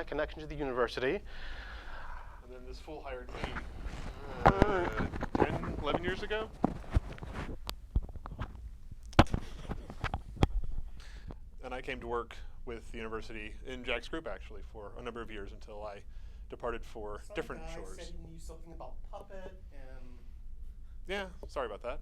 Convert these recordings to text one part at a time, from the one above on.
my connection to the university. And then this fool hired me 10, 11 years ago. And I came to work with the university in Jack's group, actually, for a number of years until I departed for different shores. Said he knew something about Puppet and... Yeah, sorry about that.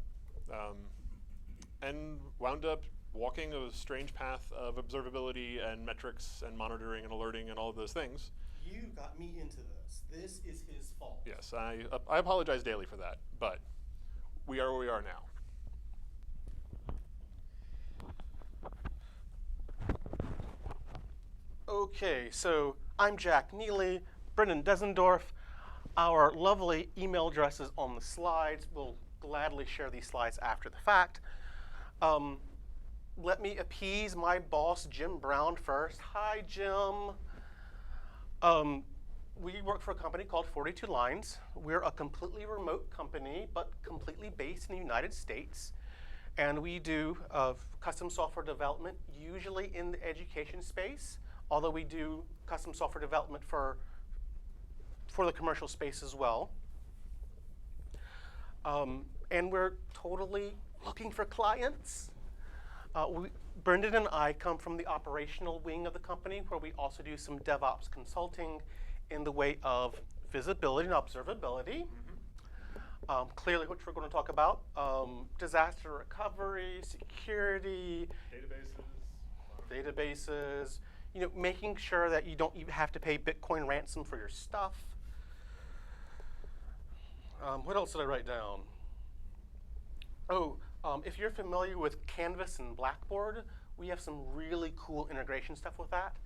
And wound up walking a strange path of observability and metrics and monitoring and alerting and all of those things. You got me into this. This is his fault. Yes, I apologize daily for that, but we are where we are now. Okay, so I'm Jack Neely, Breandan Dezendorf. Our lovely email address is on the slides. We'll gladly share these slides after the fact. Let me appease my boss, Jim Brown, first. Hi, Jim. We work for a company called 42 Lines. We're a completely remote company, but completely based in the United States. And we do custom software development, usually in the education space, although we do custom software development for the commercial space as well. And we're totally looking for clients. Breandan and I come from the operational wing of the company, where we also do some DevOps consulting in the way of visibility and observability. Clearly, which we're going to talk about, disaster recovery, security, databases, making sure that you don't even have to pay Bitcoin ransom for your stuff. What else did I write down? Oh, if you're familiar with Canvas and Blackboard, we have some really cool integration stuff with that.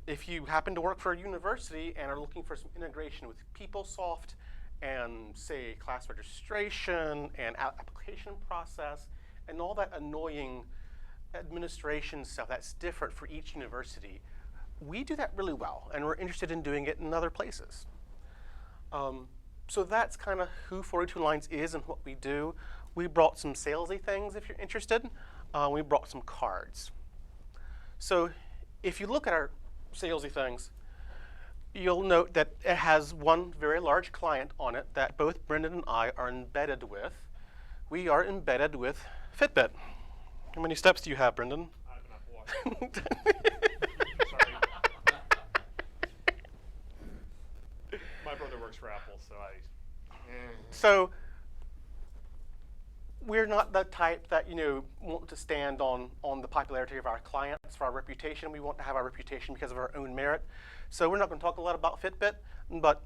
If you happen to work for a university and are looking for some integration with PeopleSoft and, say, class registration and application process and all that annoying administration stuff that's different for each university, we do that really well, and we're interested in doing it in other places. So that's kind of who 42 Lines is and what we do. We brought some salesy things if you're interested. We brought some cards. So if you look at our salesy things, you'll note that it has one very large client on it that both Breandan and I are embedded with. We are embedded with Fitbit. How many steps do you have, Breandan? I have an Apple Watch. Sorry. My brother works for Apple, so So we're not the type that want to stand on the popularity of our clients for our reputation. We want to have our reputation because of our own merit. So we're not going to talk a lot about Fitbit, but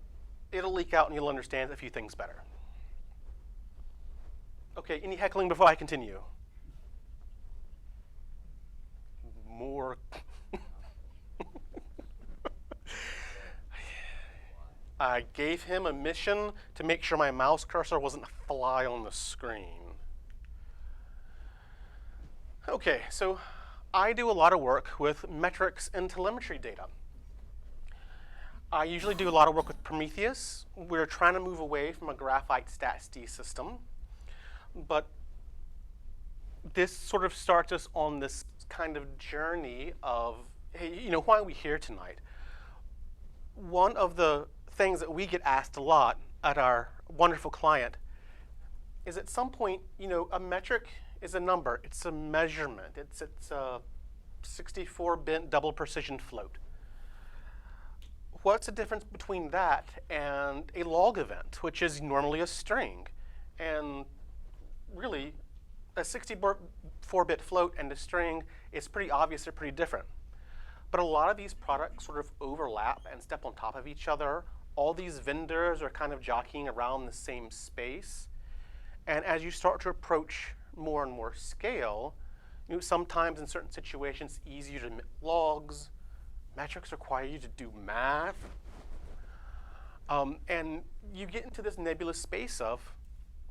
it'll leak out and you'll understand a few things better. Okay, any heckling before I continue? More. I gave him a mission to make sure my mouse cursor wasn't a fly on the screen. Okay, so I do a lot of work with metrics and telemetry data. I usually do a lot of work with Prometheus. We're trying to move away from a graphite StatsD system, but this sort of starts us on this kind of journey of, hey, why are we here tonight? One of the things that we get asked a lot at our wonderful client is at some point, a metric is a number. It's a measurement. It's a 64-bit double precision float. What's the difference between that and a log event, which is normally a string? And really, a 64-bit float and a string is pretty obvious they're pretty different. But a lot of these products sort of overlap and step on top of each other. All these vendors are kind of jockeying around the same space. And as you start to approach more and more scale, sometimes in certain situations, it's easier to emit logs. Metrics require you to do math. And you get into this nebulous space of,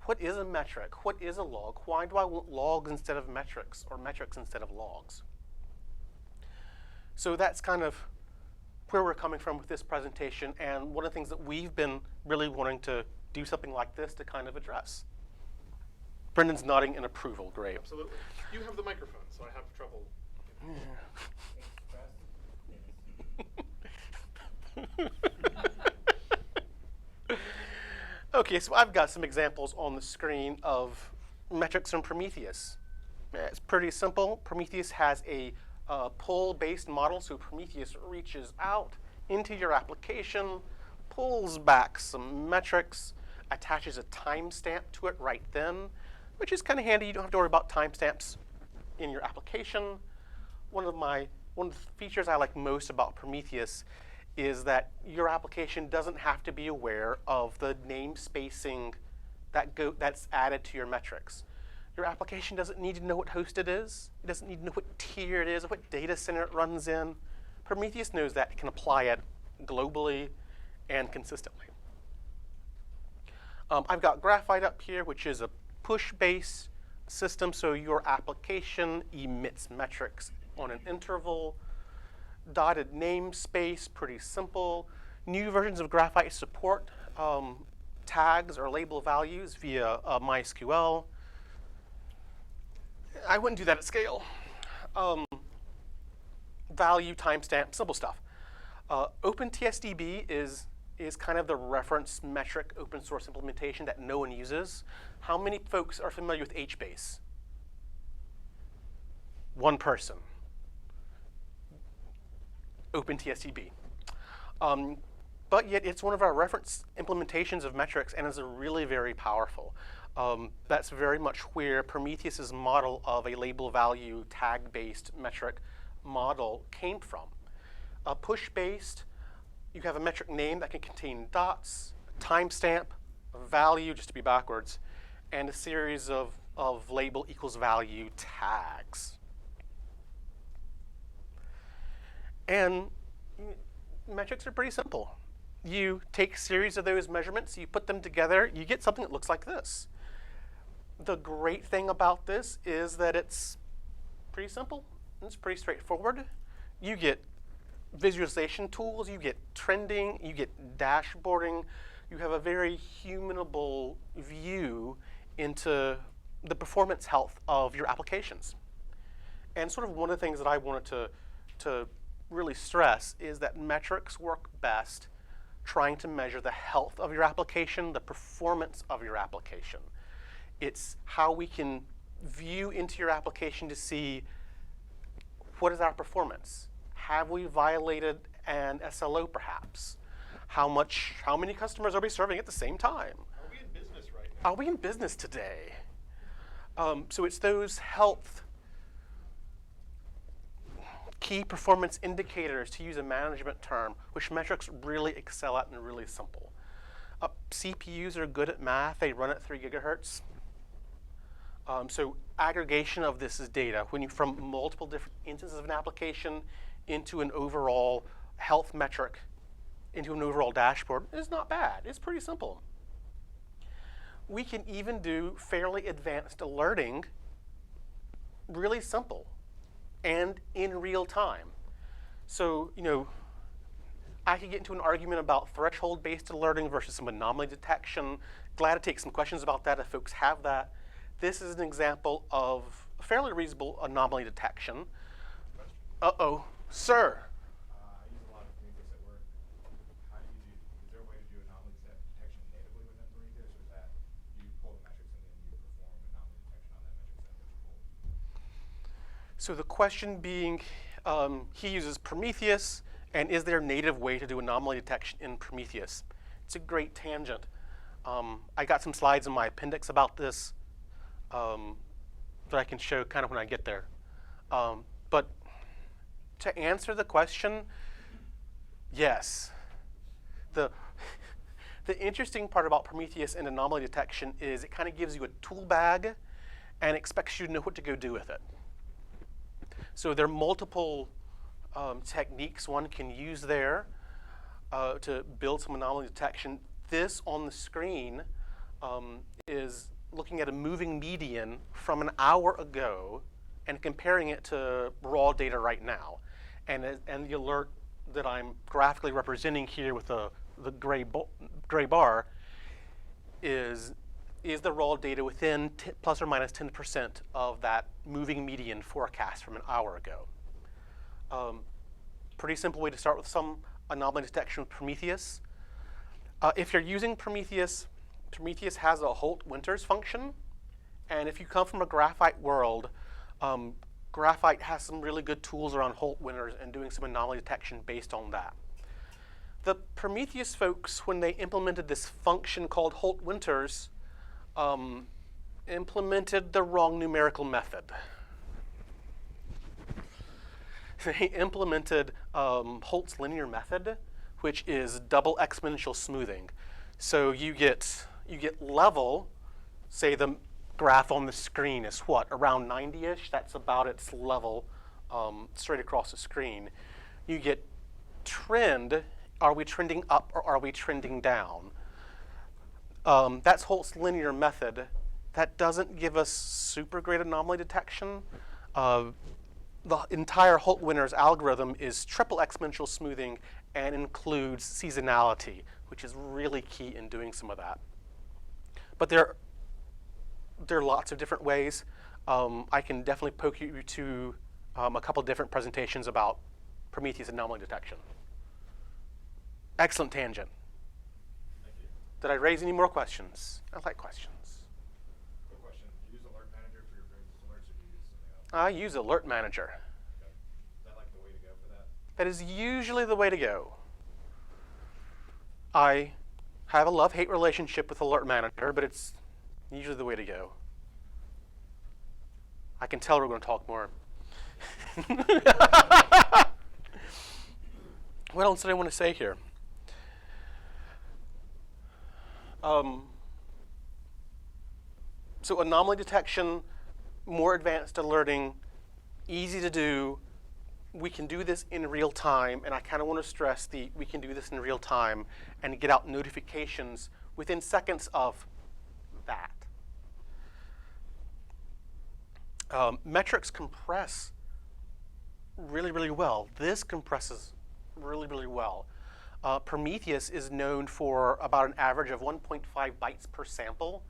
what is a metric? What is a log? Why do I want logs instead of metrics, or metrics instead of logs? So that's kind of where we're coming from with this presentation, and one of the things that we've been really wanting to do something like this to kind of address. Breandan's nodding in approval. Great. Absolutely. You have the microphone, so I have trouble. Okay, so I've got some examples on the screen of metrics from Prometheus. It's pretty simple. Prometheus has a pull-based model, so Prometheus reaches out into your application, pulls back some metrics, attaches a timestamp to it right then, which is kind of handy. You don't have to worry about timestamps in your application. One of the features I like most about Prometheus is that your application doesn't have to be aware of the namespacing that's added to your metrics. Your application doesn't need to know what host it is. It doesn't need to know what tier it is or what data center it runs in. Prometheus knows that. It can apply it globally and consistently. I've got Graphite up here, which is a push-based system, so your application emits metrics on an interval. Dotted namespace, pretty simple. New versions of Graphite support tags or label values via MySQL. I wouldn't do that at scale. Value, timestamp, simple stuff. OpenTSDB is kind of the reference metric open source implementation that no one uses. How many folks are familiar with HBase? One person. OpenTSDB. But yet it's one of our reference implementations of metrics and is really very powerful. That's very much where Prometheus's model of a label value tag-based metric model came from. Push-based, you have a metric name that can contain dots, a timestamp, a value, just to be backwards, and a series of label equals value tags. And metrics are pretty simple. You take a series of those measurements, you put them together, you get something that looks like this. The great thing about this is that it's pretty simple. It's pretty straightforward. You get visualization tools, you get trending, you get dashboarding. You have a very humanable view into the performance health of your applications. And sort of one of the things that I wanted to really stress is that metrics work best trying to measure the health of your application, the performance of your application. It's how we can view into your application to see what is our performance. Have we violated an SLO perhaps? How many customers are we serving at the same time? Are we in business right now? Are we in business today? So it's those health key performance indicators, to use a management term, which metrics really excel at and really simple. CPUs are good at math. They run at 3 gigahertz. So aggregation of this is data. When you from multiple different instances of an application into an overall health metric, into an overall dashboard, is not bad. It's pretty simple. We can even do fairly advanced alerting, really simple, and in real time. So, I could get into an argument about threshold-based alerting versus some anomaly detection. Glad to take some questions about that if folks have that. This is an example of a fairly reasonable anomaly detection. Uh-oh, sir. I use a lot of Prometheus at work. Is there a way to do anomaly detection natively within Prometheus, or is that you pull the metrics and then you perform anomaly detection on that metric set that you pull? So the question being, he uses Prometheus, and is there a native way to do anomaly detection in Prometheus? It's a great tangent. I got some slides in my appendix about this that I can show kind of when I get there. But to answer the question, yes. The interesting part about Prometheus and anomaly detection is it kind of gives you a tool bag and expects you to know what to go do with it. So there are multiple techniques one can use there to build some anomaly detection. This on the screen is looking at a moving median from an hour ago and comparing it to raw data right now. And the alert that I'm graphically representing here with the gray bar is the raw data within plus or minus 10% of that moving median forecast from an hour ago. Pretty simple way to start with some anomaly detection with Prometheus. If you're using Prometheus, Prometheus has a Holt-Winters function. And if you come from a graphite world, graphite has some really good tools around Holt-Winters and doing some anomaly detection based on that. The Prometheus folks, when they implemented this function called Holt-Winters, implemented the wrong numerical method. They implemented Holt's linear method, which is double exponential smoothing. So you get level, say the graph on the screen is what, around 90-ish? That's about its level straight across the screen. You get trend, are we trending up or are we trending down? That's Holt's linear method. That doesn't give us super great anomaly detection. The entire Holt-Winters algorithm is triple exponential smoothing and includes seasonality, which is really key in doing some of that. But there are lots of different ways. I can definitely poke you to a couple different presentations about Prometheus anomaly detection. Excellent tangent. Thank you. Did I raise any more questions? I like questions. Quick question. Do you use Alert Manager for your greatest alerts, or do you use something else? I use Alert Manager. Okay. Is that like the way to go for that? That is usually the way to go. I have a love-hate relationship with Alert Manager, but it's usually the way to go. I can tell we're going to talk more. What else did I want to say here? So anomaly detection, more advanced alerting, easy to do. We can do this in real time, and I kind of want to stress we can do this in real time and get out notifications within seconds of that. Metrics compress really, really well. This compresses really, really well. Prometheus is known for about an average of 1.5 bytes per sample.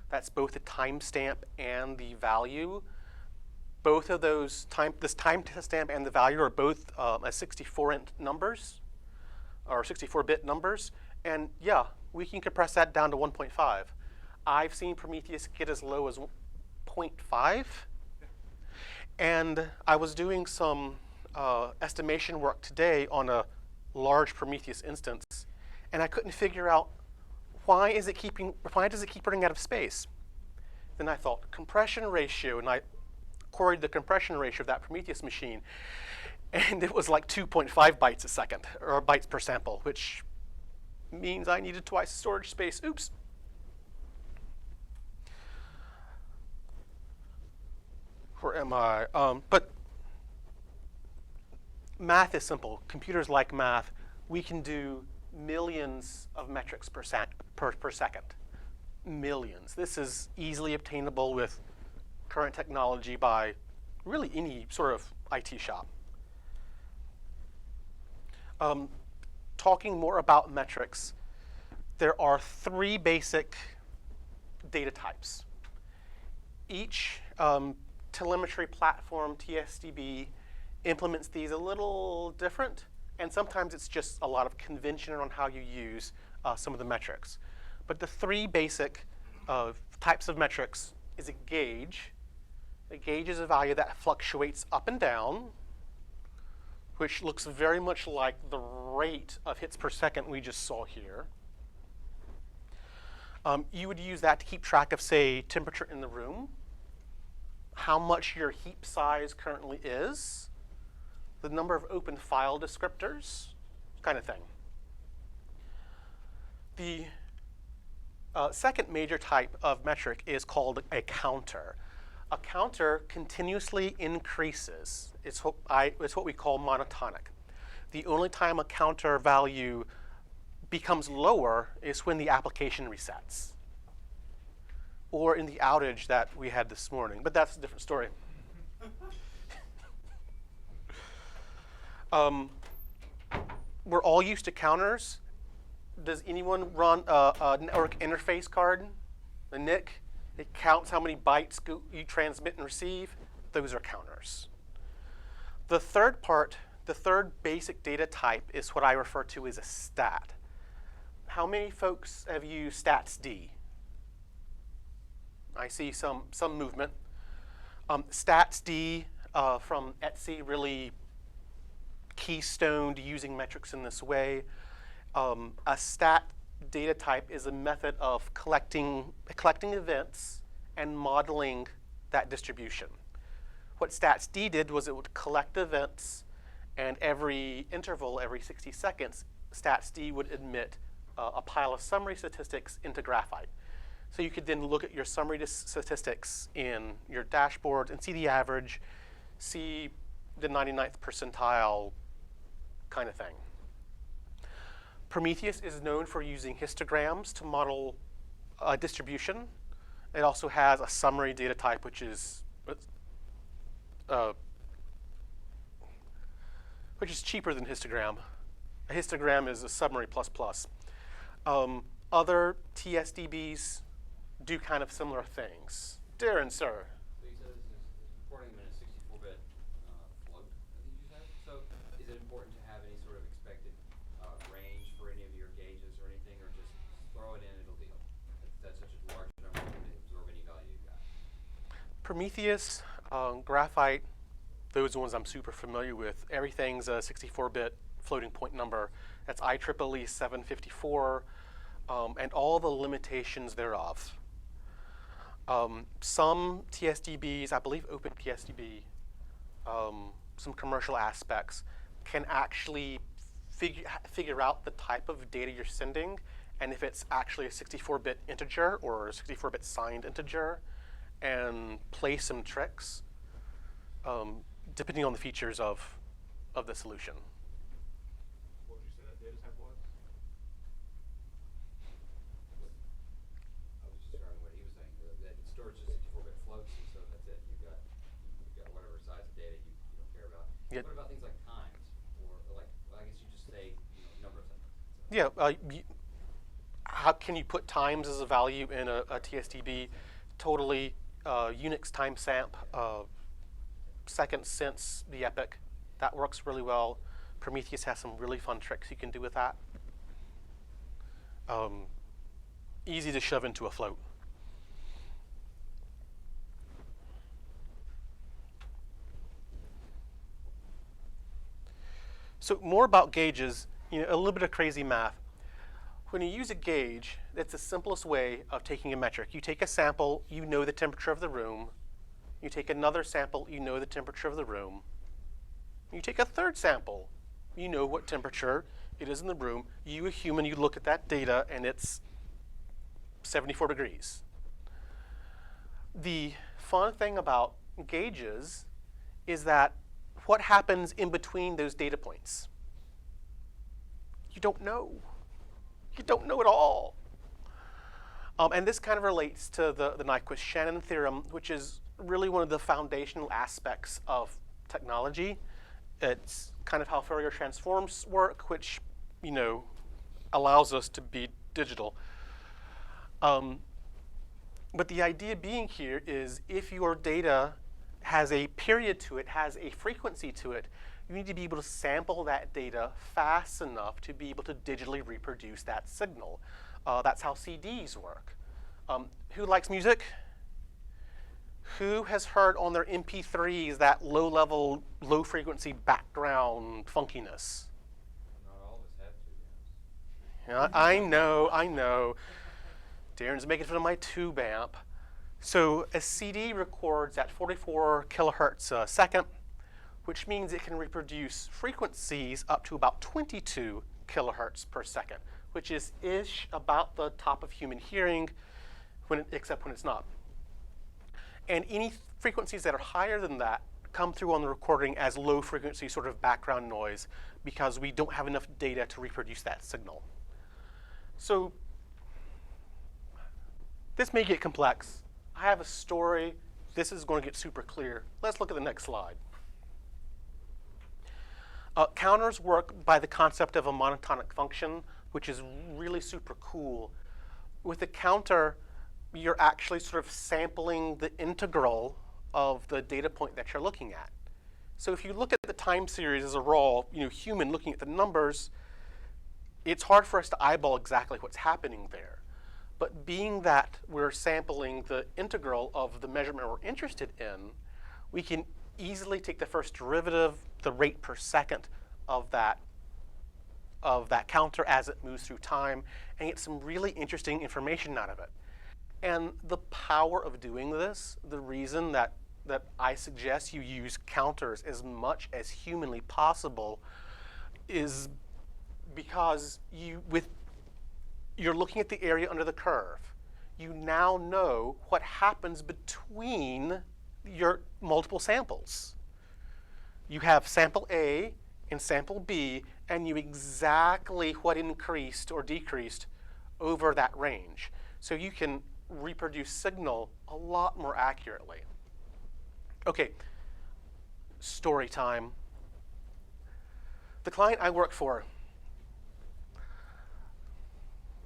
That's both the timestamp and the value. Both of those, this timestamp and the value are both 64-int numbers, or 64-bit numbers. And yeah, we can compress that down to 1.5. I've seen Prometheus get as low as 0.5. And I was doing some estimation work today on a large Prometheus instance, and I couldn't figure out why does it keep running out of space? Then I thought compression ratio, and I queried the compression ratio of that Prometheus machine, and it was like 2.5 bytes a second, or bytes per sample, which means I needed twice the storage space. Oops. Where am I? But math is simple. Computers like math. We can do millions of metrics per second. Millions. This is easily obtainable with current technology by really any sort of IT shop. Talking more about metrics, there are 3 basic data types. Each telemetry platform, TSDB, implements these a little different, and sometimes it's just a lot of convention on how you use some of the metrics. But the 3 basic types of metrics is a gauge. A gauge is a value that fluctuates up and down, which looks very much like the rate of hits per second we just saw here. You would use that to keep track of, say, temperature in the room, how much your heap size currently is, the number of open file descriptors, kind of thing. The second major type of metric is called a counter. A counter continuously increases. It's what we call monotonic. The only time a counter value becomes lower is when the application resets, or in the outage that we had this morning, but that's a different story. We're all used to counters. Does anyone run a network interface card, a NIC? It counts how many bytes you transmit and receive. Those are counters. The third part The third basic data type is what I refer to as a stat. How many folks have used StatsD? I see some movement. StatsD from Etsy really keystoned using metrics in this way. A stat data type is a method of collecting events and modeling that distribution. What StatsD did was it would collect events, and every interval, every 60 seconds, StatsD would admit a pile of summary statistics into Graphite. So you could then look at your summary statistics in your dashboard and see the average, see the 99th percentile kind of thing. Prometheus is known for using histograms to model a distribution. It also has a summary data type, which is cheaper than histogram. A histogram is a summary plus. Other TSDBs do kind of similar things. Darren, sir. So you said this is reporting them in a 64-bit float, I think you said. So is it important to have any sort of expected range for any of your gauges or anything, or just throw it in, it'll deal? That's such a large number to absorb any value you got. Prometheus, Graphite, those are the ones I'm super familiar with. Everything's a 64-bit floating point number. That's IEEE 754, and all the limitations thereof. Some TSDBs, I believe OpenTSDB, some commercial aspects, can actually figure out the type of data you're sending, and if it's actually a 64-bit integer or a 64-bit signed integer, and play some tricks, depending on the features of the solution. What would you say that data type was? I was just describing what he was saying. That it stores just 64-bit floats, and so that's it. You've got whatever size of data you don't care about. Yeah. What about things like times, or like, well, I guess you just say number of seconds. Yeah, how can you put times as a value in a TSDB? Totally Unix timestamp, seconds since the epoch. That works really well. Prometheus has some really fun tricks you can do with that. Easy to shove into a float. So more about gauges, a little bit of crazy math. When you use a gauge, that's the simplest way of taking a metric. You take a sample, you know the temperature of the room. You take another sample, you know the temperature of the room. You take a third sample, you know what temperature it is in the room. You, a human, you look at that data and it's 74 degrees. The fun thing about gauges is that what happens in between those data points? You don't know. You don't know at all. And this kind of relates to the Nyquist-Shannon theorem, which is really one of the foundational aspects of technology. It's kind of how Fourier transforms work, which allows us to be digital. But the idea being here is if your data has a period to it, has a frequency to it, you need to be able to sample that data fast enough to be able to digitally reproduce that signal. That's how CDs work. Who likes music? Who has heard on their MP3s that low-level, low-frequency background funkiness? Not all of us have to. Yeah, I know. Darren's making fun of my tube amp. So a CD records at 44 kilohertz a second, which means it can reproduce frequencies up to about 22 kilohertz per second, which is about the top of human hearing, except when it's not. And any frequencies that are higher than that come through on the recording as low frequency sort of background noise because we don't have enough data to reproduce that signal. So this may get complex. I have a story. This is going to get super clear. Let's look at the next slide. Counters work by the concept of a monotonic function, which is really super cool. With a counter, you're actually sort of sampling the integral of the data point that you're looking at. So if you look at the time series as a raw, human looking at the numbers, it's hard for us to eyeball exactly what's happening there. But being that we're sampling the integral of the measurement we're interested in, we can easily take the first derivative, the rate per second of that counter as it moves through time, and get some really interesting information out of it. And the power of doing this, the reason that I suggest you use counters as much as humanly possible, is because you're looking at the area under the curve. You now know what happens between your multiple samples. You have sample A and sample B, and you exactly what increased or decreased over that range. So you can reproduce signal a lot more accurately. Okay, story time. The client I work for,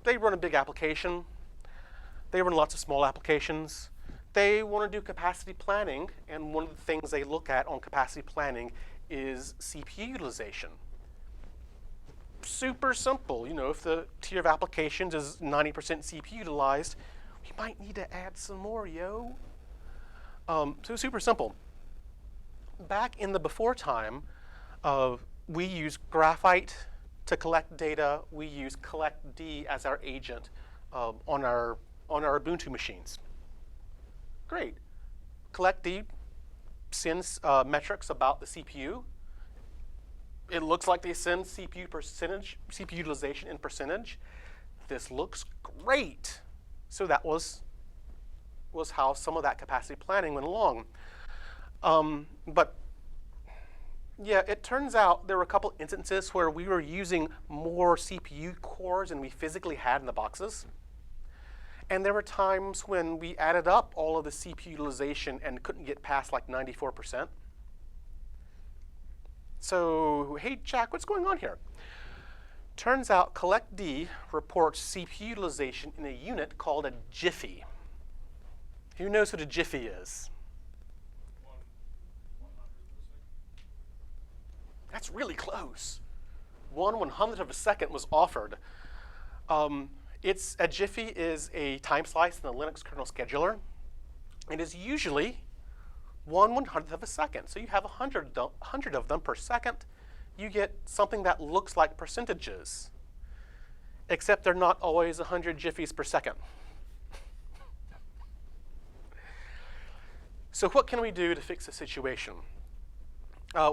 they run a big application. They run lots of small applications. They want to do capacity planning, and one of the things they look at on capacity planning is CPU utilization. Super simple. If the tier of applications is 90% CPU utilized, we might need to add some more, yo. So super simple. Back in the before time, we use Graphite to collect data. We use collectd as our agent on our Ubuntu machines. Great. collectd sends metrics about the CPU. It looks like they send CPU utilization in percentage. This looks great. So that was how some of that capacity planning went along. But yeah, it turns out there were a couple instances where we were using more CPU cores than we physically had in the boxes. And there were times when we added up all of the CPU utilization and couldn't get past like 94%. So, hey, Jack, what's going on here? Turns out collectd reports CPU utilization in a unit called a jiffy. Who knows what a jiffy is? 1/100 of a second. That's really close. 1/100th of a second was offered. A jiffy is a time slice in the Linux kernel scheduler. It is usually 1/100th of a second. So you have 100 of them per second. You get something that looks like percentages, except they're not always 100 jiffies per second. So what can we do to fix the situation?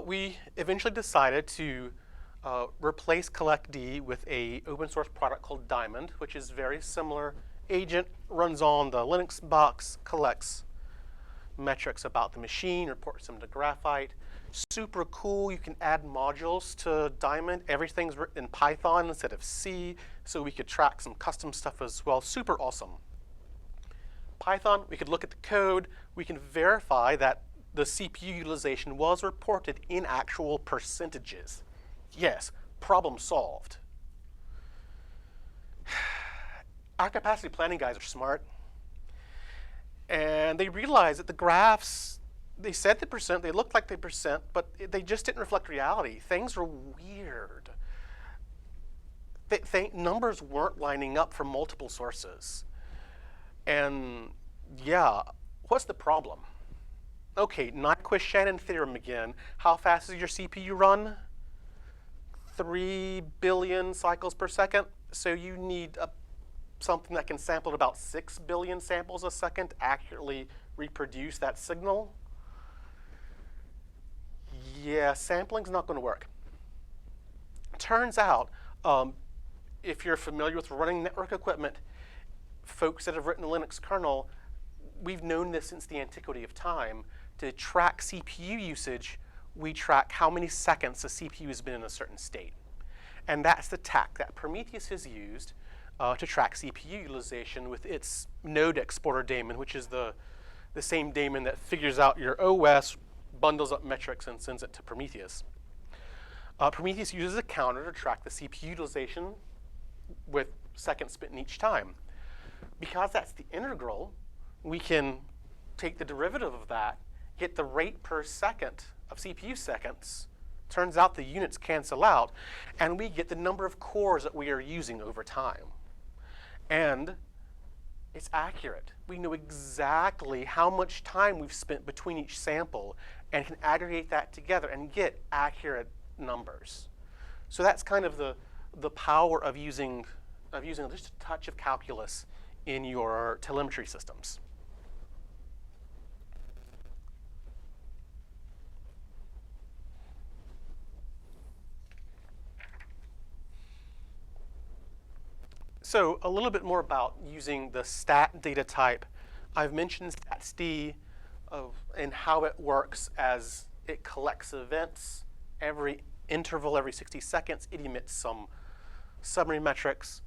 We eventually decided to replace collectd with a open source product called Diamond, which is very similar. Agent runs on the Linux box, collects metrics about the machine, reports them to Graphite. Super cool. You can add modules to Diamond. Everything's written in Python instead of C, so we could track some custom stuff as well. Super awesome. Python, we could look at the code. We can verify that the CPU utilization was reported in actual percentages. Yes, problem solved. Our capacity planning guys are smart. And they realized that the graphs, they said the percent, they looked like the percent, but they just didn't reflect reality. Things were weird. Numbers weren't lining up from multiple sources. And yeah, what's the problem? Okay, Nyquist-Shannon theorem again. How fast does your CPU run? 3 billion cycles per second. So you need something that can sample at about 6 billion samples a second to accurately reproduce that signal. Yeah, sampling's not going to work. Turns out, if you're familiar with running network equipment, folks that have written the Linux kernel, we've known this since the antiquity of time. To track CPU usage, we track how many seconds the CPU has been in a certain state. And that's the tack that Prometheus has used to track CPU utilization with its node exporter daemon, which is the same daemon that figures out your OS, bundles up metrics, and sends it to Prometheus. Prometheus uses a counter to track the CPU utilization with seconds spent in each time. Because that's the integral, we can take the derivative of that, get the rate per second of CPU seconds, turns out the units cancel out, and we get the number of cores that we are using over time. And it's accurate. We know exactly how much time we've spent between each sample and can aggregate that together and get accurate numbers. So that's kind of the power of using just a touch of calculus in your telemetry systems. So a little bit more about using the stat data type. I've mentioned stats-D and how it works as it collects events every interval, every 60 seconds. It emits some summary metrics.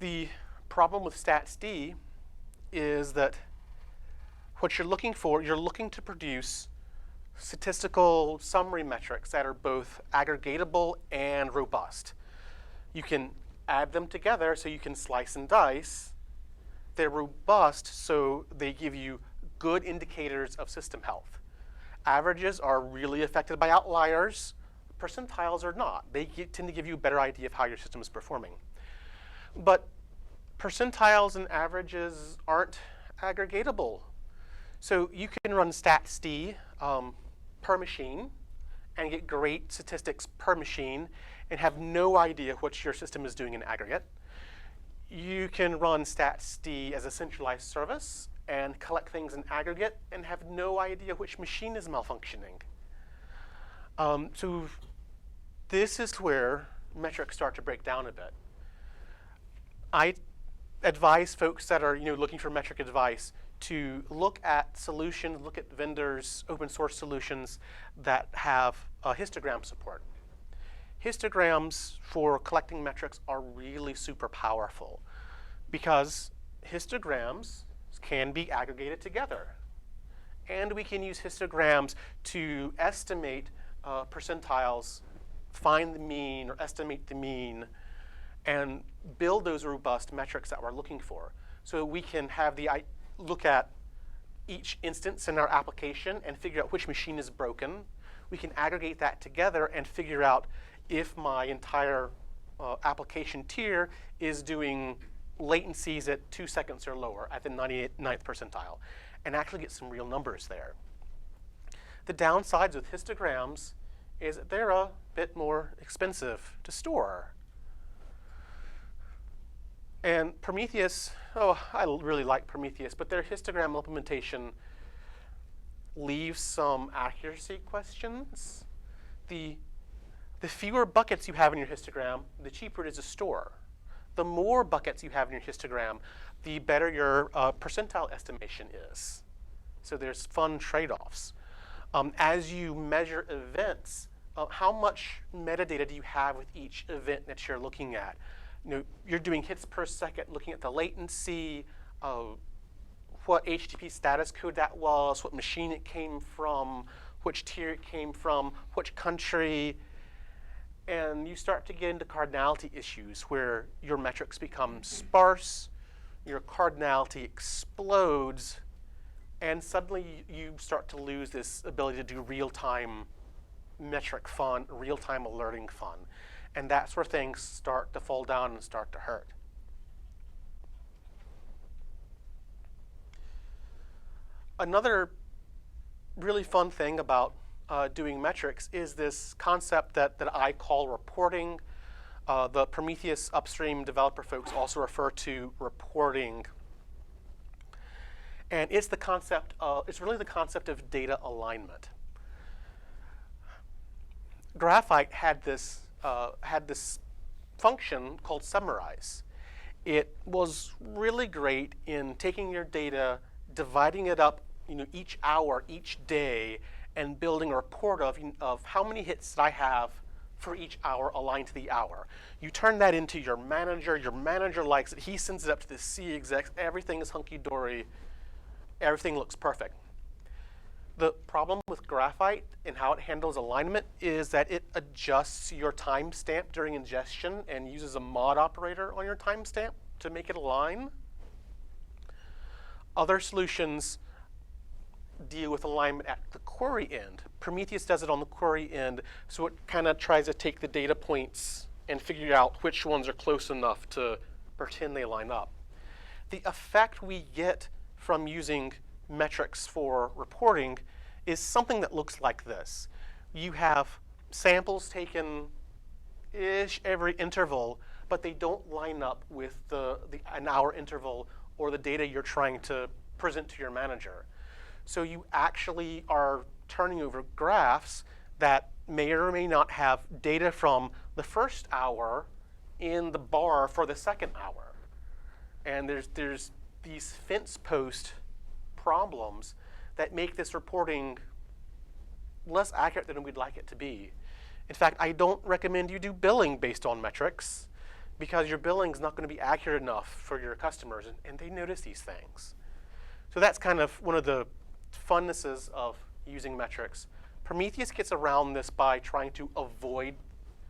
The problem with stats-D is that what you're looking for, you're looking to produce statistical summary metrics that are both aggregatable and robust. You can add them together so you can slice and dice. They're robust, so they give you good indicators of system health. Averages are really affected by outliers. Percentiles are not. They tend to give you a better idea of how your system is performing. But percentiles and averages aren't aggregatable. So you can run stats-D per machine and get great statistics per machine and have no idea what your system is doing in aggregate. You can run stats-D as a centralized service and collect things in aggregate and have no idea which machine is malfunctioning. So this is where metrics start to break down a bit. I advise folks that are looking for metric advice to look at solutions, look at vendors, open source solutions that have histogram support. Histograms for collecting metrics are really super powerful because histograms can be aggregated together. And we can use histograms to estimate percentiles, find the mean or estimate the mean, and build those robust metrics that we're looking for. So we can have look at each instance in our application and figure out which machine is broken. We can aggregate that together and figure out if my entire application tier is doing latencies at 2 seconds or lower at the 99th percentile, and actually get some real numbers there. The downsides with histograms is that they're a bit more expensive to store. And Prometheus, I really like Prometheus, but their histogram implementation leaves some accuracy questions. The fewer buckets you have in your histogram, the cheaper it is to store. The more buckets you have in your histogram, the better your percentile estimation is. So there's fun trade-offs. As you measure events, how much metadata do you have with each event that you're looking at? You're doing hits per second, looking at the latency, what HTTP status code that was, what machine it came from, which tier it came from, which country. And you start to get into cardinality issues where your metrics become sparse, your cardinality explodes, and suddenly you start to lose this ability to do real-time metric fun, real-time alerting fun. And that's where things start to fall down and start to hurt. Another really fun thing about doing metrics is this concept that I call reporting. The Prometheus upstream developer folks also refer to reporting. And it's really the concept of data alignment. Graphite had this function called summarize. It was really great in taking your data, dividing it up, each hour, each day, and building a report of how many hits did I have for each hour aligned to the hour. You turn that into your manager likes it, he sends it up to the C execs, everything is hunky-dory, everything looks perfect. The problem with Graphite and how it handles alignment is that it adjusts your timestamp during ingestion and uses a mod operator on your timestamp to make it align. Other solutions deal with alignment at the query end. Prometheus does it on the query end, so it kind of tries to take the data points and figure out which ones are close enough to pretend they line up. The effect we get from using metrics for reporting is something that looks like this. You have samples taken ish every interval, but they don't line up with an hour interval or the data you're trying to present to your manager. So you actually are turning over graphs that may or may not have data from the first hour in the bar for the second hour. And there's these fence post problems that make this reporting less accurate than we'd like it to be. In fact, I don't recommend you do billing based on metrics because your billing is not going to be accurate enough for your customers, and they notice these things. So that's kind of one of the funnesses of using metrics. Prometheus gets around this by trying to avoid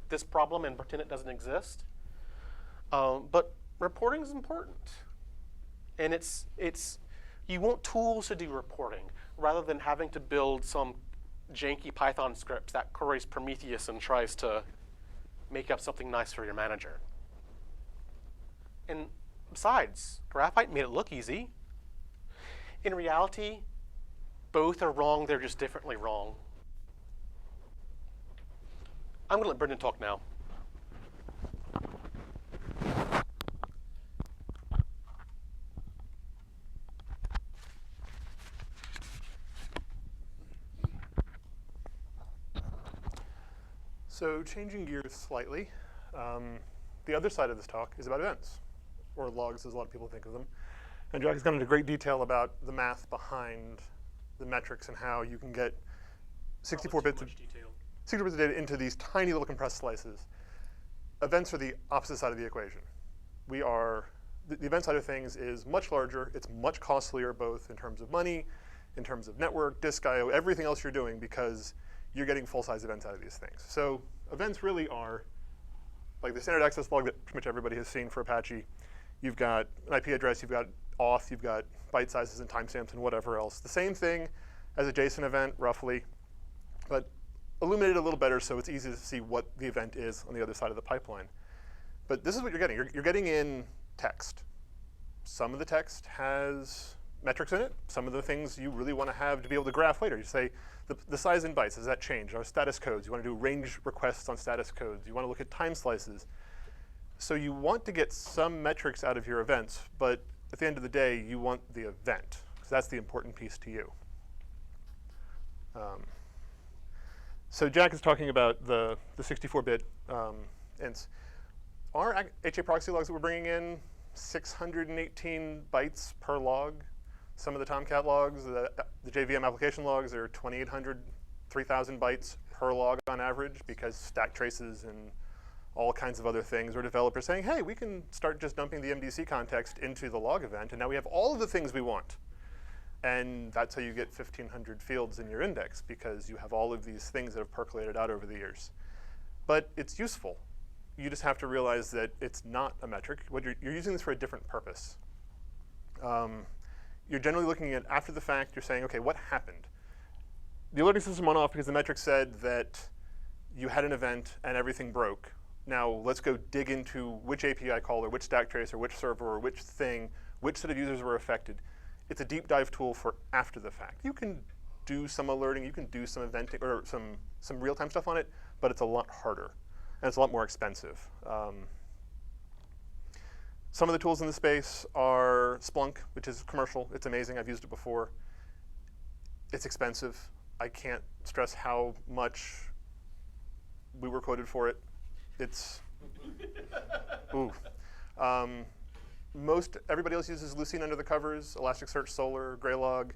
this problem and pretend it doesn't exist. But reporting is important. And you want tools to do reporting rather than having to build some janky Python scripts that queries Prometheus and tries to make up something nice for your manager. And besides, Graphite made it look easy. In reality, both are wrong, they're just differently wrong. I'm going to let Breandan talk now. So changing gears slightly, the other side of this talk is about events, or logs as a lot of people think of them. And Jack has gone into great detail about the math behind the metrics and how you can get 64 bits of data into these tiny little compressed slices. Events are the opposite side of the equation. The event side of things is much larger, it's much costlier both in terms of money, in terms of network, disk I/O, everything else you're doing because you're getting full-size events out of these things. So events really are like the standard access log that pretty much everybody has seen for Apache. You've got an IP address, you've got auth, you've got byte sizes and timestamps and whatever else. The same thing as a JSON event, roughly, but illuminated a little better so it's easy to see what the event is on the other side of the pipeline. But this is what you're getting. You're getting in text. Some of the text has metrics in it. Some of the things you really want to have to be able to graph later. You say the size in bytes, does that change? Or status codes, you want to do range requests on status codes. You want to look at time slices. So you want to get some metrics out of your events, but at the end of the day, you want the event, because that's the important piece to you. So Jack is talking about the 64-bit ints. Our HA proxy logs that we're bringing in, 618 bytes per log. Some of the Tomcat logs, the JVM application logs are 2,800, 3,000 bytes per log on average because stack traces and all kinds of other things, or developers saying, hey, we can start just dumping the MDC context into the log event, and now we have all of the things we want. And that's how you get 1,500 fields in your index, because you have all of these things that have percolated out over the years. But it's useful. You just have to realize that it's not a metric. You're using this for a different purpose. You're generally looking at, after the fact, you're saying, OK, what happened? The alerting system went off because the metric said that you had an event and everything broke. Now let's go dig into which API call or which stack trace or which server or which thing, which set of users were affected. It's a deep dive tool for after the fact. You can do some alerting, you can do some eventing or some real-time stuff on it, but it's a lot harder and it's a lot more expensive. Some of the tools in the space are Splunk, which is commercial. It's amazing. I've used it before. It's expensive. I can't stress how much we were quoted for it. It's, ooh. Everybody else uses Lucene under the covers, Elasticsearch, Solar, Graylog.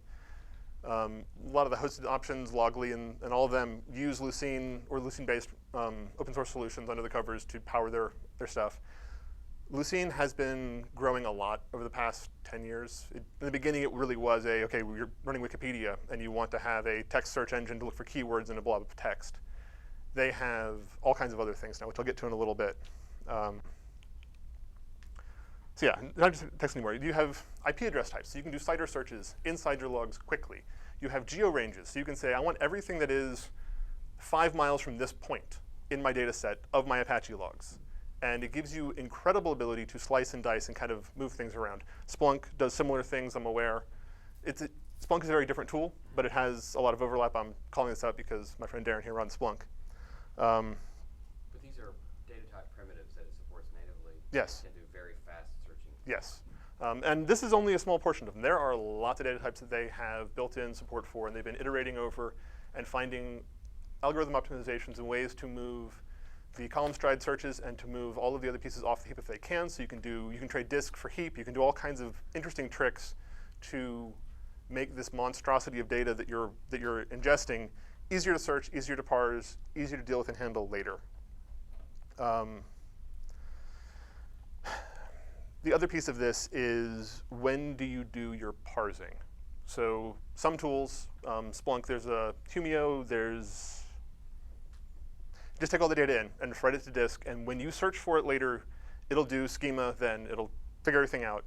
A lot of the hosted options, Loggly, and all of them use Lucene or Lucene-based open source solutions under the covers to power their stuff. Lucene has been growing a lot over the past 10 years. In the beginning, it really was OK, you're running Wikipedia, and you want to have a text search engine to look for keywords in a blob of text. They have all kinds of other things now, which I'll get to in a little bit. So yeah, not just text anymore. You have IP address types, so you can do CIDR searches inside your logs quickly. You have geo ranges. So you can say, I want everything that is 5 miles from this point in my data set of my Apache logs. And it gives you incredible ability to slice and dice and kind of move things around. Splunk does similar things, I'm aware. Splunk is a very different tool, but it has a lot of overlap. I'm calling this out because my friend Darren here runs Splunk. But these are data type primitives that it supports natively. Yes. It can do very fast searching. Yes. And this is only a small portion of them. There are lots of data types that they have built-in support for, and they've been iterating over and finding algorithm optimizations and ways to move the column stride searches and to move all of the other pieces off the heap if they can. So you can trade disk for heap. You can do all kinds of interesting tricks to make this monstrosity of data that you're ingesting easier to search, easier to parse, easier to deal with and handle later. The other piece of this is, when do you do your parsing? So some tools, Splunk, there's a Humio, just take all the data in and just write it to disk, and when you search for it later, it'll do schema, then it'll figure everything out.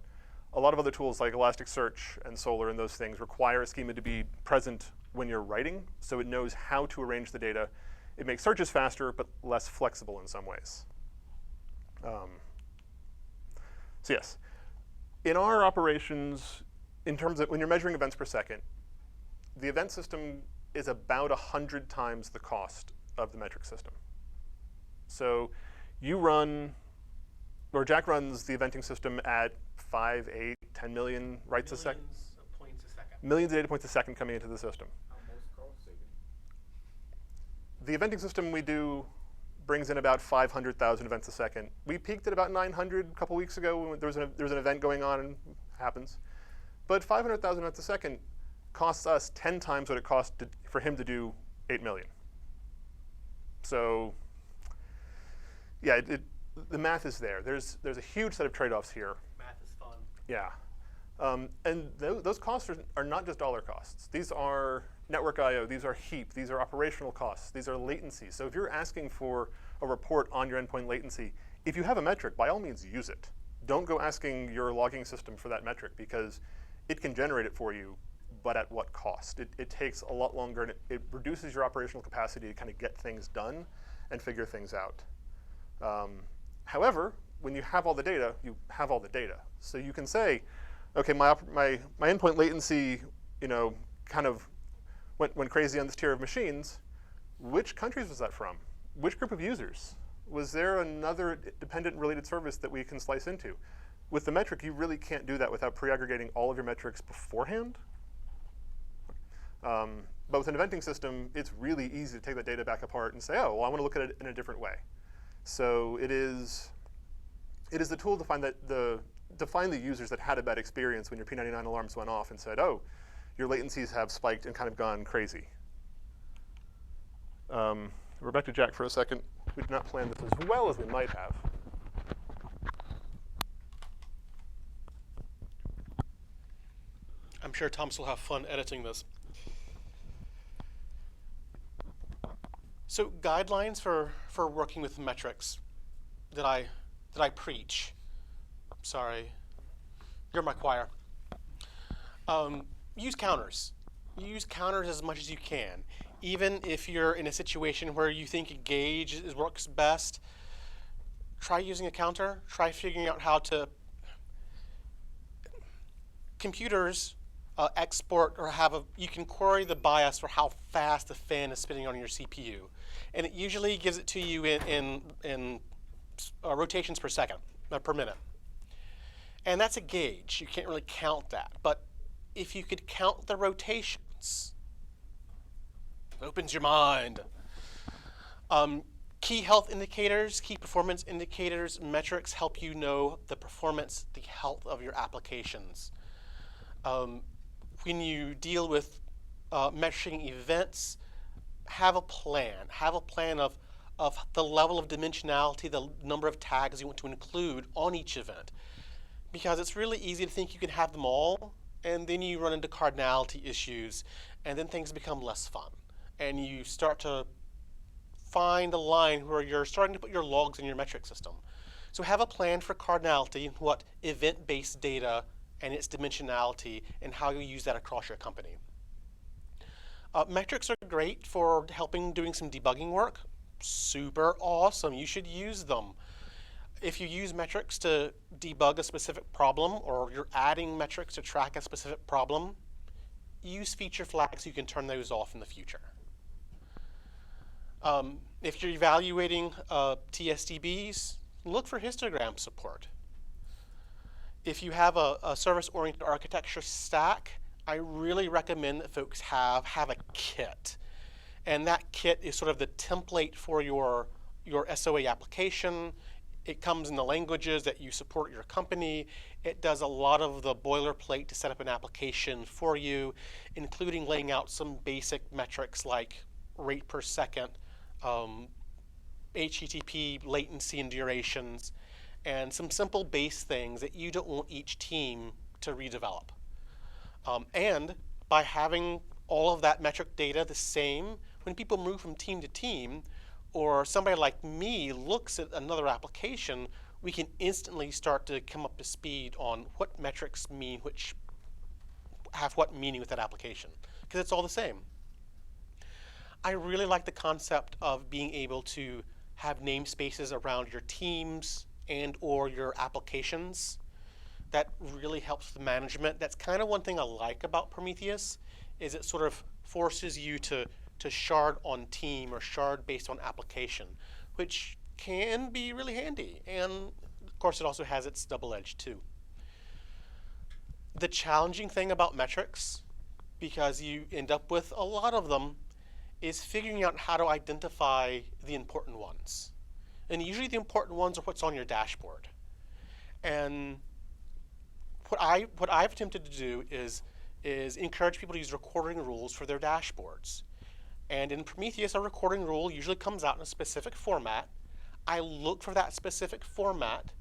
A lot of other tools like Elasticsearch and Solr and those things require a schema to be present when you're writing, so it knows how to arrange the data. It makes searches faster, but less flexible in some ways. So yes, in our operations, in terms of when you're measuring events per second, the event system is about 100 times the cost of the metric system. So you run, or Jack runs the eventing system at 5, 8, 10 million writes a second. Millions of points a second. Millions of data points a second coming into the system. Almost cost saving. The eventing system we do brings in about 500,000 events a second. We peaked at about 900 a couple weeks ago when there was an event going on, and happens. But 500,000 events a second costs us 10 times what it cost for him to do 8 million. So yeah, the math is there. There's a huge set of trade-offs here. Math is fun. Yeah. And those costs are not just dollar costs. These are network I/O, these are heap, these are operational costs, these are latency. So if you're asking for a report on your endpoint latency, if you have a metric, by all means use it. Don't go asking your logging system for that metric, because it can generate it for you, but at what cost? It takes a lot longer, and it reduces your operational capacity to kind of get things done and figure things out. However, when you have all the data, you have all the data. So you can say, okay, my endpoint latency, kind of went crazy on this tier of machines. Which countries was that from? Which group of users? Was there another dependent related service that we can slice into? With the metric, you really can't do that without pre-aggregating all of your metrics beforehand. But with an eventing system, it's really easy to take that data back apart and say, oh, well, I want to look at it in a different way. So it is the tool to find the users that had a bad experience when your P99 alarms went off and said, oh, your latencies have spiked and kind of gone crazy. We're back to Jack for a second. We did not plan this as well as we might have. I'm sure Thomas will have fun editing this. So guidelines for working with metrics that I preach. Sorry, you're my choir. Use counters. Use counters as much as you can. Even if you're in a situation where you think a gauge works best, try using a counter. Try figuring out how to. Computers export or you can query the bias for how fast the fan is spinning on your CPU. And it usually gives it to you in rotations per second, per minute. And that's a gauge. You can't really count that. But if you could count the rotations, it opens your mind. Key health indicators, key performance indicators, metrics help you know the performance, the health of your applications. When you deal with measuring events, have a plan. Have a plan of the level of dimensionality, the number of tags you want to include on each event. Because it's really easy to think you can have them all, and then you run into cardinality issues, and then things become less fun. And you start to find a line where you're starting to put your logs in your metric system. So have a plan for cardinality, what event-based data and its dimensionality, and how you use that across your company. Metrics are great for helping doing some debugging work. Super awesome. You should use them. If you use metrics to debug a specific problem, or you're adding metrics to track a specific problem, use feature flags so you can turn those off in the future. If you're evaluating TSDBs, look for histogram support. If you have a service-oriented architecture stack, I really recommend that folks have a kit. And that kit is sort of the template for your SOA application. It comes in the languages that you support at your company. It does a lot of the boilerplate to set up an application for you, including laying out some basic metrics like rate per second, HTTP latency and durations, and some simple base things that you don't want each team to redevelop. And by having all of that metric data the same, when people move from team to team, or somebody like me looks at another application, we can instantly start to come up to speed on what metrics mean, which have what meaning with that application, because it's all the same. I really like the concept of being able to have namespaces around your teams and or your applications. That really helps the management. That's kind of one thing I like about Prometheus, is it sort of forces you to shard on team or shard based on application, which can be really handy. And of course, it also has its double edge too. The challenging thing about metrics, because you end up with a lot of them, is figuring out how to identify the important ones. And usually the important ones are what's on your dashboard. And what I've attempted to do is encourage people to use recording rules for their dashboards. And in Prometheus, a recording rule usually comes out in a specific format. I look for that specific format,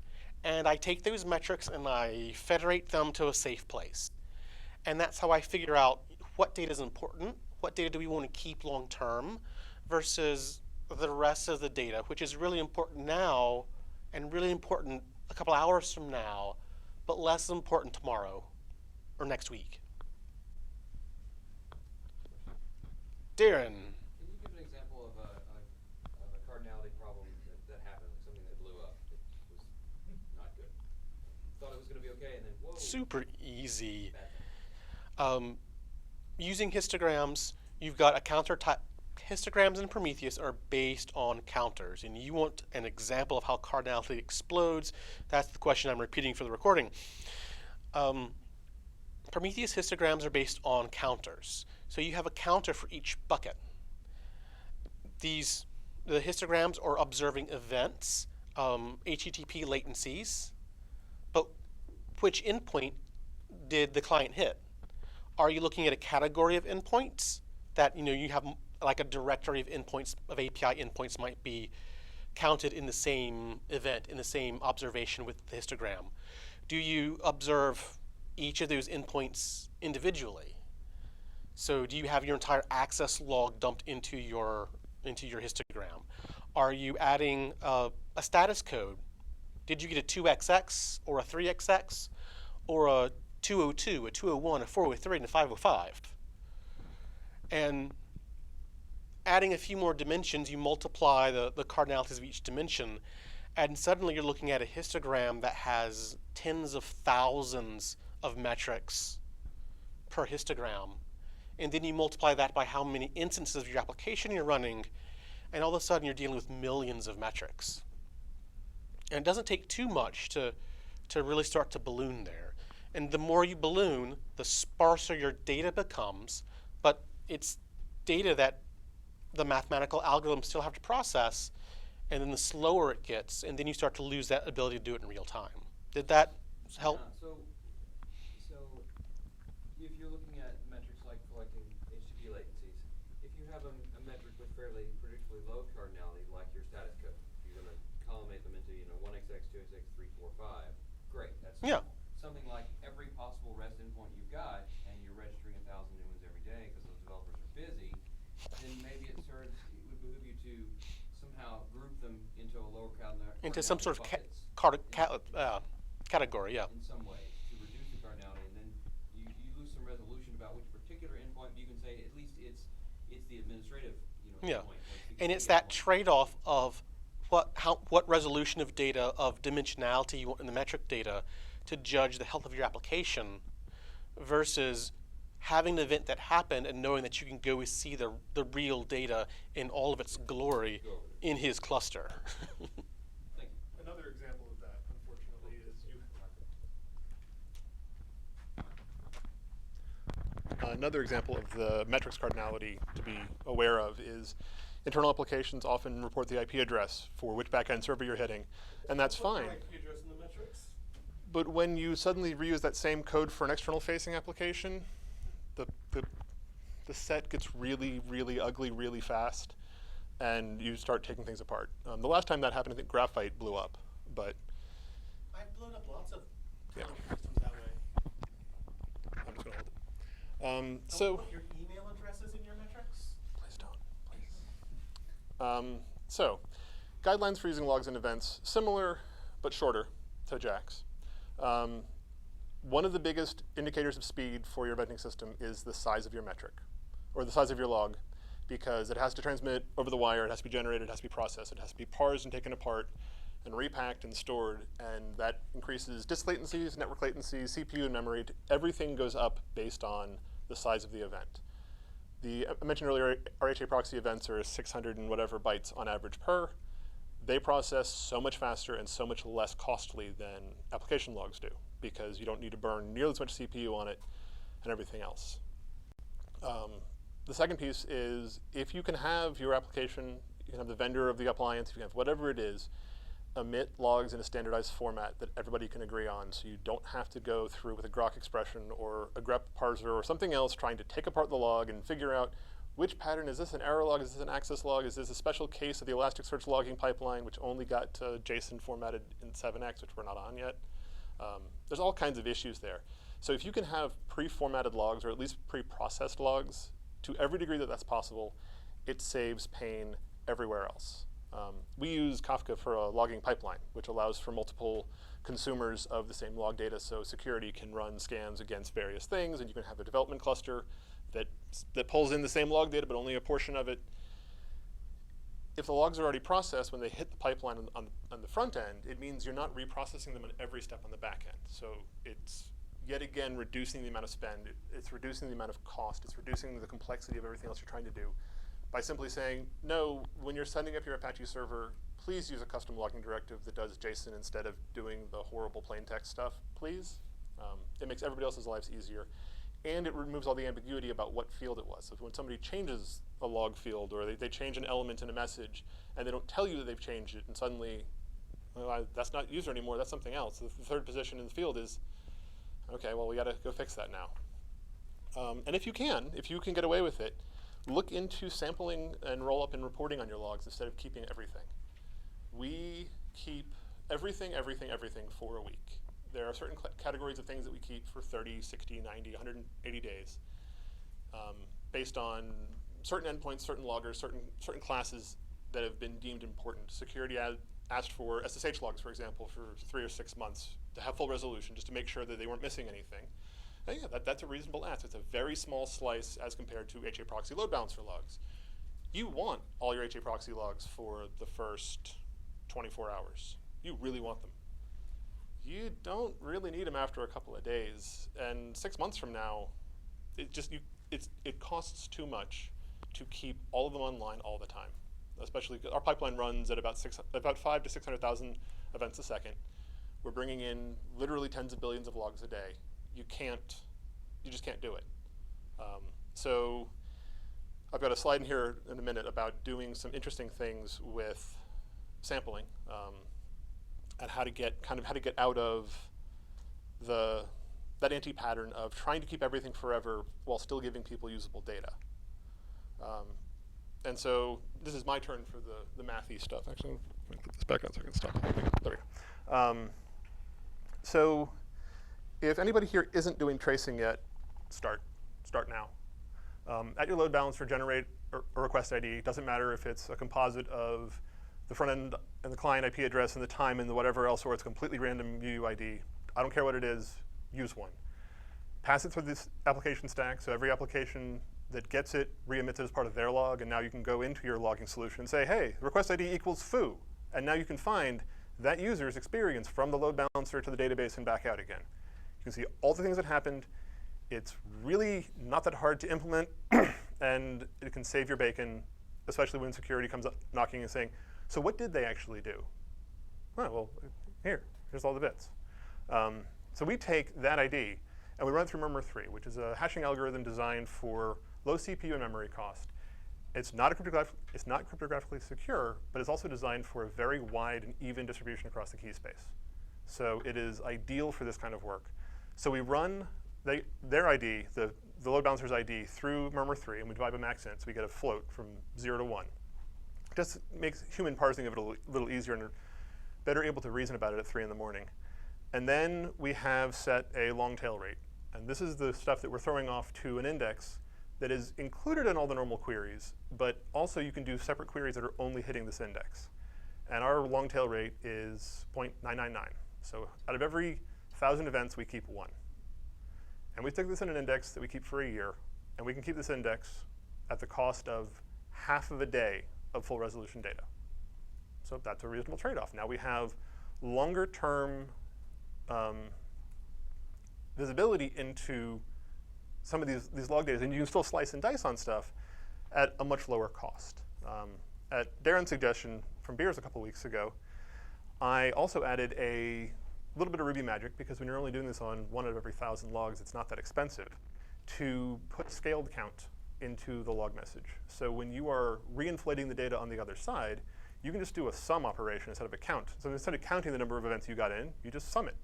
and I take those metrics and I federate them to a safe place. And that's how I figure out what data is important, what data do we want to keep long term, versus the rest of the data, which is really important now and really important a couple hours from now, but less important tomorrow or next week. Darren. Can you give an example of a cardinality problem that happened, like something that blew up that was not good? Thought it was going to be okay, and then whoa. Super easy. Bad thing. Using histograms, you've got a counter type. Histograms in Prometheus are based on counters, and you want an example of how cardinality explodes. That's the question I'm repeating for the recording. Prometheus histograms are based on counters. So you have a counter for each bucket. The histograms are observing events, HTTP latencies, but which endpoint did the client hit? Are you looking at a category of endpoints that you have like a directory of endpoints, of API endpoints might be counted in the same event, in the same observation with the histogram? Do you observe each of those endpoints individually? So do you have your entire access log dumped into your histogram? Are you adding a status code? Did you get a 2XX or a 3XX or a 202, a 201, a 403, and a 505? And adding a few more dimensions, you multiply the cardinalities of each dimension, and suddenly you're looking at a histogram that has tens of thousands of metrics per histogram. And then you multiply that by how many instances of your application you're running, and all of a sudden you're dealing with millions of metrics. And it doesn't take too much to really start to balloon there. And the more you balloon, the sparser your data becomes, but it's data that the mathematical algorithms still have to process, and then the slower it gets, and then you start to lose that ability to do it in real time. Did that help? So if you're looking at metrics like collecting HTTP latencies, if you have a metric with fairly predictably low cardinality, like your status code, you're going to collimate them into 1XX, 2XX, 3, 4, 5. Great, that's Yeah. something like every possible REST endpoint you've got, and you're registering 1,000 new ones every day because those developers are busy. Then maybe it would behoove you to somehow group them into a lower cardinality. Into some sort of category, yeah. In some ways, to reduce the cardinality, and then you lose some resolution about which particular endpoint, but you can say at least it's the administrative, Yeah, endpoint. and it's that trade-off of what resolution of data, of dimensionality you want in the metric data to judge the health of your application versus having an event that happened and knowing that you can go and see the real data in all of its glory in his cluster. Thank you. Another example of that, unfortunately, is another example of the metrics cardinality to be aware of is internal applications often report the IP address for which backend server you're hitting, and that's fine. IP address in the metrics? But when you suddenly reuse that same code for an external facing application, the set gets really, really ugly really fast, and you start taking things apart. The last time that happened, I think Graphite blew up, but I've blown up lots of Yeah. systems that way. I'm just gonna hold it. Don't So, put your email addresses in your metrics? please don't, please. So, guidelines for using logs and events, similar but shorter to JAX. One of the biggest indicators of speed for your eventing system is the size of your metric, or the size of your log, because it has to transmit over the wire, it has to be generated, it has to be processed, it has to be parsed and taken apart and repacked and stored, and that increases disk latencies, network latencies, CPU and memory. Everything goes up based on the size of the event. I mentioned earlier, RHA proxy events are 600 and whatever bytes on average per. They process so much faster and so much less costly than application logs do, because you don't need to burn nearly as much CPU on it and everything else. The second piece is if you can have your application, you can have the vendor of the appliance, you can have whatever it is, emit logs in a standardized format that everybody can agree on, so you don't have to go through with a grok expression or a grep parser or something else trying to take apart the log and figure out which pattern, is this an error log, is this an access log, is this a special case of the Elasticsearch logging pipeline, which only got JSON formatted in 7x, which we're not on yet. There's all kinds of issues there. So if you can have pre-formatted logs, or at least pre-processed logs, to every degree that that's possible, it saves pain everywhere else. We use Kafka for a logging pipeline, which allows for multiple consumers of the same log data, so security can run scans against various things, and you can have a development cluster that pulls in the same log data, but only a portion of it. If the logs are already processed when they hit the pipeline on the front end, it means you're not reprocessing them on every step on the back end. So it's yet again reducing the amount of spend, it's reducing the amount of cost, it's reducing the complexity of everything else you're trying to do by simply saying, no, when you're setting up your Apache server, please use a custom logging directive that does JSON instead of doing the horrible plain text stuff, please. It makes everybody else's lives easier. And it removes all the ambiguity about what field it was. So when somebody changes a log field, or they change an element in a message, and they don't tell you that they've changed it, and suddenly, well, that's not user anymore, that's something else. The third position in the field is, okay, well, we gotta go fix that now. And if you can get away with it, look into sampling and roll up and reporting on your logs instead of keeping everything. We keep everything for a week. There are certain categories of things that we keep for 30, 60, 90, 180 days based on certain endpoints, certain loggers, certain classes that have been deemed important. Security asked for SSH logs, for example, for 3 or 6 months to have full resolution, just to make sure that they weren't missing anything. And yeah, that's a reasonable ask. It's a very small slice as compared to HA proxy load balancer logs. You want all your HA proxy logs for the first 24 hours. You really want them. You don't really need them after a couple of days. And 6 months from now, it costs too much to keep all of them online all the time. Especially, our pipeline runs at about 5 to 600,000 events a second. We're bringing in literally tens of billions of logs a day. You just can't do it. So I've got a slide in here in a minute about doing some interesting things with sampling and how to get out of that anti-pattern of trying to keep everything forever while still giving people usable data. And so this is my turn for the mathy stuff. Actually, let me put this back on so I can stop. There we go. So if anybody here isn't doing tracing yet, start now. At your load balancer, generate a request ID. Doesn't matter if it's a composite of the front end and the client IP address and the time and the whatever else, or it's completely random UUID. I don't care what it is, use one. Pass it through this application stack, so every application that gets it, re-emits it as part of their log, and now you can go into your logging solution and say, hey, request ID equals foo. And now you can find that user's experience from the load balancer to the database and back out again. You can see all the things that happened. It's really not that hard to implement, and it can save your bacon, especially when security comes up knocking and saying, so what did they actually do? Oh, well, here's all the bits. So we take that ID, and we run it through Murmur 3, which is a hashing algorithm designed for low CPU and memory cost. It's not cryptographically secure, but it's also designed for a very wide and even distribution across the key space. So it is ideal for this kind of work. So we run their ID, the load balancer's ID, through Murmur 3, and we divide by max int, so we get a float from 0 to 1. Just makes human parsing of it a little easier, and better able to reason about it at 3 in the morning. And then we have set a long tail rate. And this is the stuff that we're throwing off to an index that is included in all the normal queries, but also you can do separate queries that are only hitting this index. And our long tail rate is 0.999. So out of every 1,000 events, we keep 1. And we stick this in an index that we keep for a year, and we can keep this index at the cost of half of a day of full resolution data. So that's a reasonable trade-off. Now we have longer term visibility into some of these log data, and you can still slice and dice on stuff at a much lower cost. At Darren's suggestion from Beers a couple weeks ago, I also added a little bit of Ruby magic, because when you're only doing this on 1 out of every 1,000 logs, it's not that expensive, to put scaled count into the log message. So when you are reinflating the data on the other side, you can just do a sum operation instead of a count. So instead of counting the number of events you got in, you just sum it.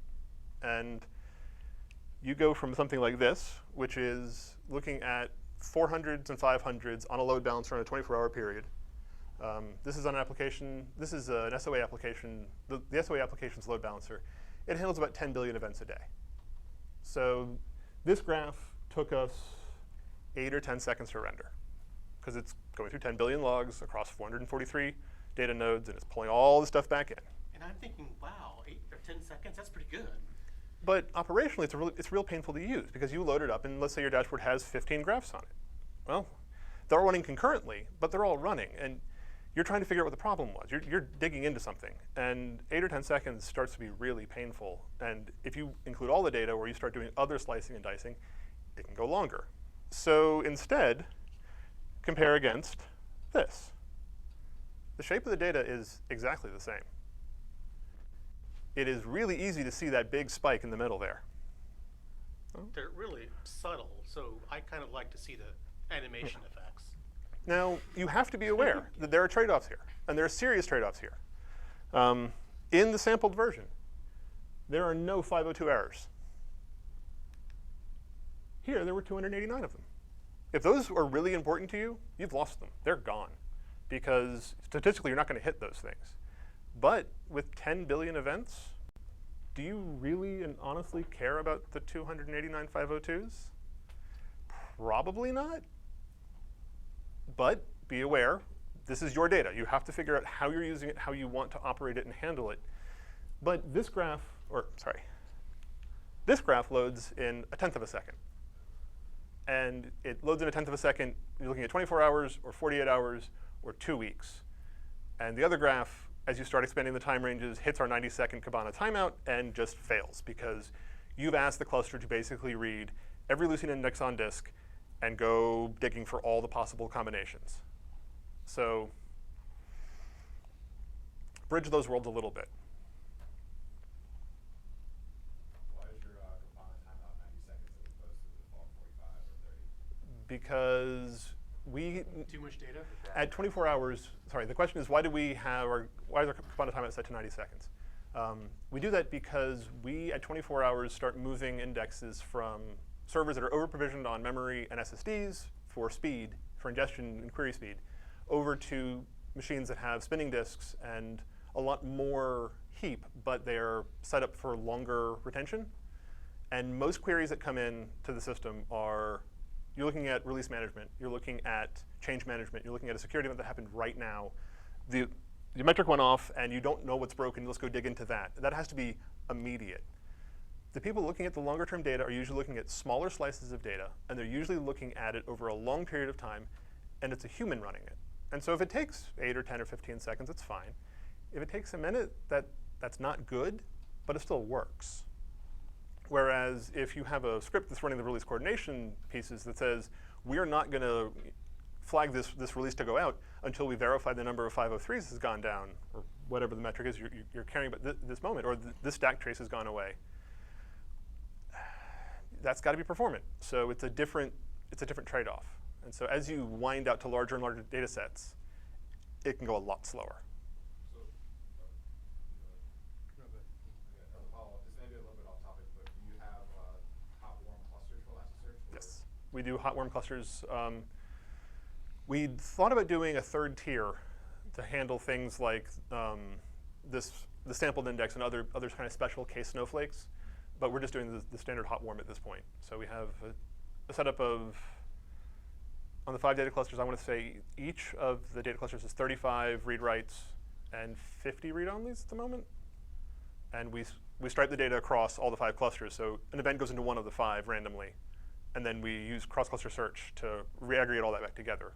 And you go from something like this, which is looking at 400s and 500s on a load balancer on a 24-hour period. This is on an application. This is an SOA application. The SOA application's load balancer. It handles about 10 billion events a day. So this graph took us 8 or 10 seconds to render, because it's going through 10 billion logs across 443 data nodes, and it's pulling all the stuff back in. And I'm thinking, wow, 8 or 10 seconds, that's pretty good. But operationally, it's real painful to use, because you load it up, and let's say your dashboard has 15 graphs on it. Well, they're all running concurrently, but they're all running. And you're trying to figure out what the problem was. You're digging into something. And 8 or 10 seconds starts to be really painful. And if you include all the data, or you start doing other slicing and dicing, it can go longer. So instead, compare against this. The shape of the data is exactly the same. It is really easy to see that big spike in the middle there. They're really subtle, so I kind of like to see the animation effects. Now, you have to be aware that there are trade-offs here, and there are serious trade-offs here. In the sampled version, there are no 502 errors. Here, there were 289 of them. If those are really important to you, you've lost them. They're gone, because statistically, you're not going to hit those things. But with 10 billion events, do you really and honestly care about the 289 502s? Probably not. But be aware, this is your data. You have to figure out how you're using it, how you want to operate it and handle it. But this graph, this graph loads in 1/10 of a second. And it loads in 1/10 of a second. You're looking at 24 hours or 48 hours or 2 weeks. And the other graph, as you start expanding the time ranges, hits our 90-second Kibana timeout and just fails, because you've asked the cluster to basically read every Lucene index on disk and go digging for all the possible combinations. So bridge those worlds a little bit. Why is your Kibana timeout 90 seconds as opposed to the default 45 or 30? Because we, Too much data? at 24 hours, the question is, why is our Kibana timeout set to 90 seconds? We do that because we, at 24 hours, start moving indexes from servers that are over-provisioned on memory and SSDs for speed, for ingestion and query speed, over to machines that have spinning disks and a lot more heap, but they're set up for longer retention. And most queries that come in to the system are, you're looking at release management, you're looking at change management, you're looking at a security event that happened right now. The metric went off, and you don't know what's broken, let's go dig into that. That has to be immediate. The people looking at the longer term data are usually looking at smaller slices of data, and they're usually looking at it over a long period of time, and it's a human running it. And so if it takes 8 or 10 or 15 seconds, it's fine. If it takes a minute, that's not good, but it still works. Whereas if you have a script that's running the release coordination pieces that says, we're not going to flag this release to go out until we verify the number of 503s has gone down, or whatever the metric is you're carrying at this moment, or this stack trace has gone away. That's got to be performant. So it's a different trade-off. And so as you wind out to larger and larger data sets, it can go a lot slower. So, as a follow-up, this may be a little bit off topic, but do you have hot warm clusters for Elasticsearch? Yes, we do hot warm clusters. We thought about doing a third tier to handle things like the sampled index and other kind of special case snowflakes, but we're just doing the standard hot warm at this point. So we have a setup of, on the 5 data clusters, I want to say each of the data clusters is 35 read writes and 50 read onlys at the moment. And we stripe the data across all the 5 clusters. So an event goes into one of the 5 randomly, and then we use cross-cluster search to re-aggregate all that back together.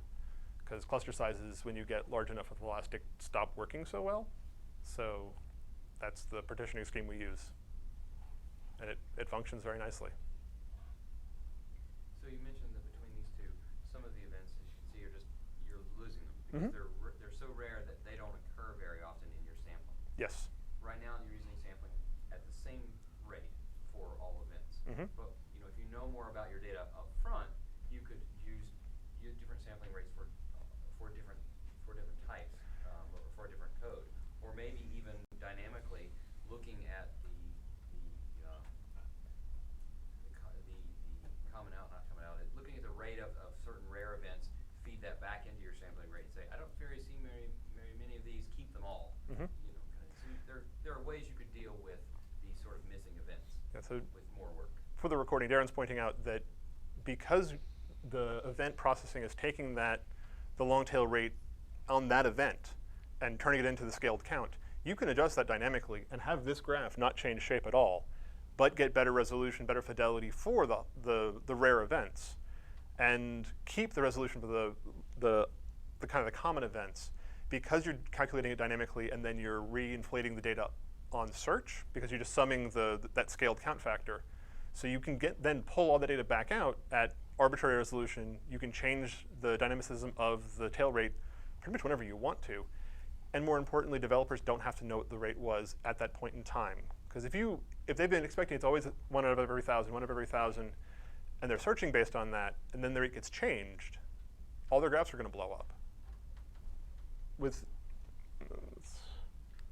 Because cluster sizes, when you get large enough with Elastic, stop working so well. So that's the partitioning scheme we use. And it functions very nicely. So you mentioned that between these two, some of the events, as you can see, you're losing them because they're so rare that they don't occur very often in your sampling. Yes. Right now, you're using sampling at the same rate for all events. But if you know more about your data up front, you could use different sampling rates for different types or for a different code, or maybe even dynamically looking at the looking at the rate of certain rare events, feed that back into your sampling rate and say, I don't very see very many of these, keep them all. So there are ways you could deal with these sort of missing events with more work. For the recording, Darren's pointing out that because the event processing is taking the long tail rate on that event and turning it into the scaled count, you can adjust that dynamically and have this graph not change shape at all, but get better resolution, better fidelity for the rare events, and keep the resolution for the kind of the common events, because you're calculating it dynamically and then you're re-inflating the data on search because you're just summing that scaled count factor. So you can then pull all the data back out at arbitrary resolution. You can change the dynamicism of the tail rate pretty much whenever you want to. And more importantly, developers don't have to know what the rate was at that point in time. Because if they've been expecting it's always 1 out of every 1,000, 1 out of every 1,000, and they're searching based on that, and then the rate gets changed, all their graphs are going to blow up. And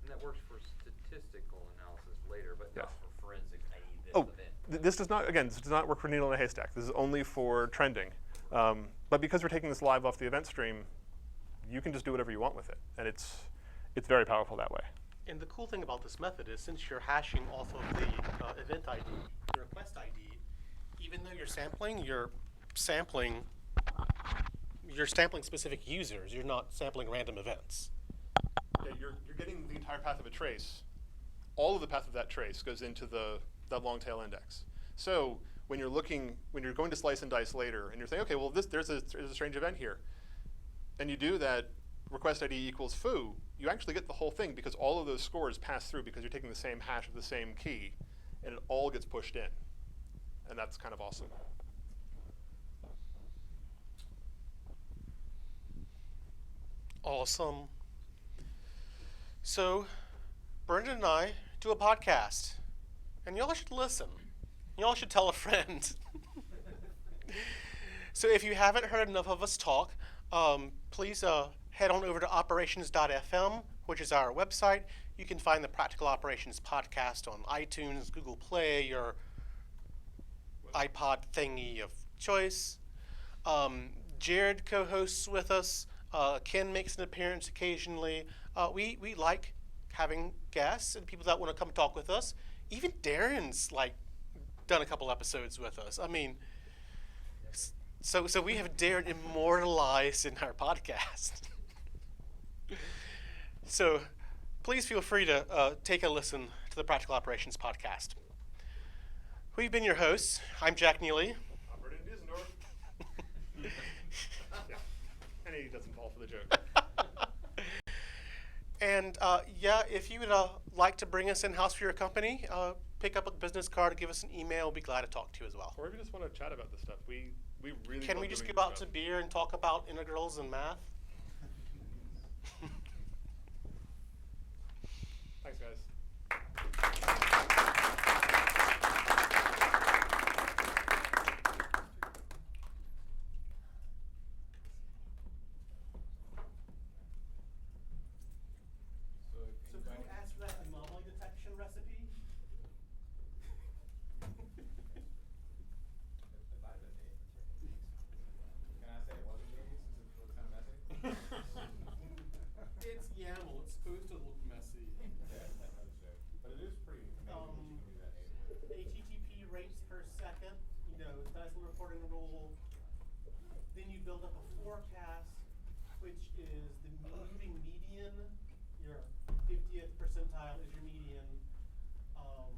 that works for statistical analysis later, but not for forensic, i.e. this event. This does not work for needle in a haystack. This is only for trending. But because we're taking this live off the event stream, you can just do whatever you want with it. And it's very powerful that way. And the cool thing about this method is since you're hashing off of the event ID, the request ID, even though you're sampling specific users. You're not sampling random events. Yeah, you're getting the entire path of a trace. All of the path of that trace goes into that long tail index. So when you're going to slice and dice later, and you're saying, okay, well, there's a strange event here, and you do that request ID equals foo, you actually get the whole thing because all of those scores pass through because you're taking the same hash of the same key, and it all gets pushed in. And that's kind of awesome. Awesome. So, Breandan and I do a podcast, and y'all should listen. Y'all should tell a friend. So if you haven't heard enough of us talk, please head on over to operations.fm, which is our website. You can find the Practical Operations podcast on iTunes, Google Play, your iPod thingy of choice. Jared co-hosts with us. Ken makes an appearance occasionally. We like having guests and people that want to come talk with us. Even Darren's done a couple episodes with us. I mean, so we have Darren immortalized in our podcast. So please feel free to take a listen to the Practical Operations podcast. We've been your hosts. I'm Jack Neely. Operating Dezendorf. Yeah. And he doesn't fall for the joke. And yeah, if you would like to bring us in-house for your company, pick up a business card, give us an email. We'll be glad to talk to you as well. Or if you just want to chat about this stuff, we really Can love we just doing go this out to stuff. beer and talk about integrals and math? Thanks, guys. So So anybody? who asked for that anomaly detection recipe? It might have been me. Can I say it wasn't me since it was kind of messy? It's YAML. It's supposed to look messy. Yeah, that was a joke. But it is pretty amazing that you can do that natively. HTTP rates per second, nice little reporting rule. Then you build up a forecast, which is the moving median. Your 50th percentile is your median. All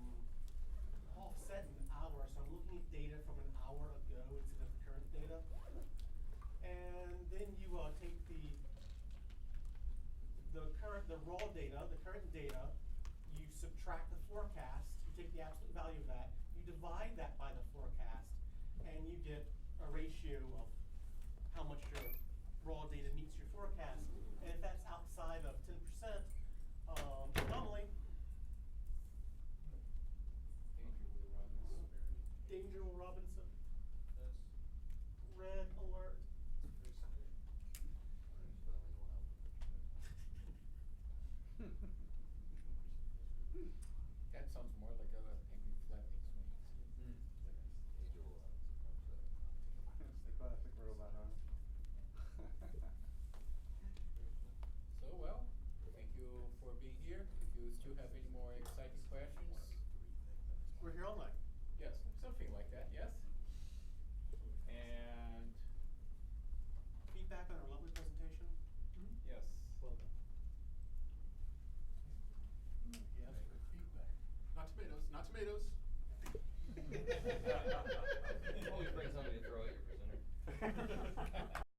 set in hours, so I'm looking at data from an hour ago instead of current data. And then you take the raw data, the current data, you subtract the forecast, you take the absolute value of that, you divide that by the forecast, and you get a ratio of how much your raw data meets your forecast. And if that's outside of 10% anomaly, Danger will run this. Danger will Robinson.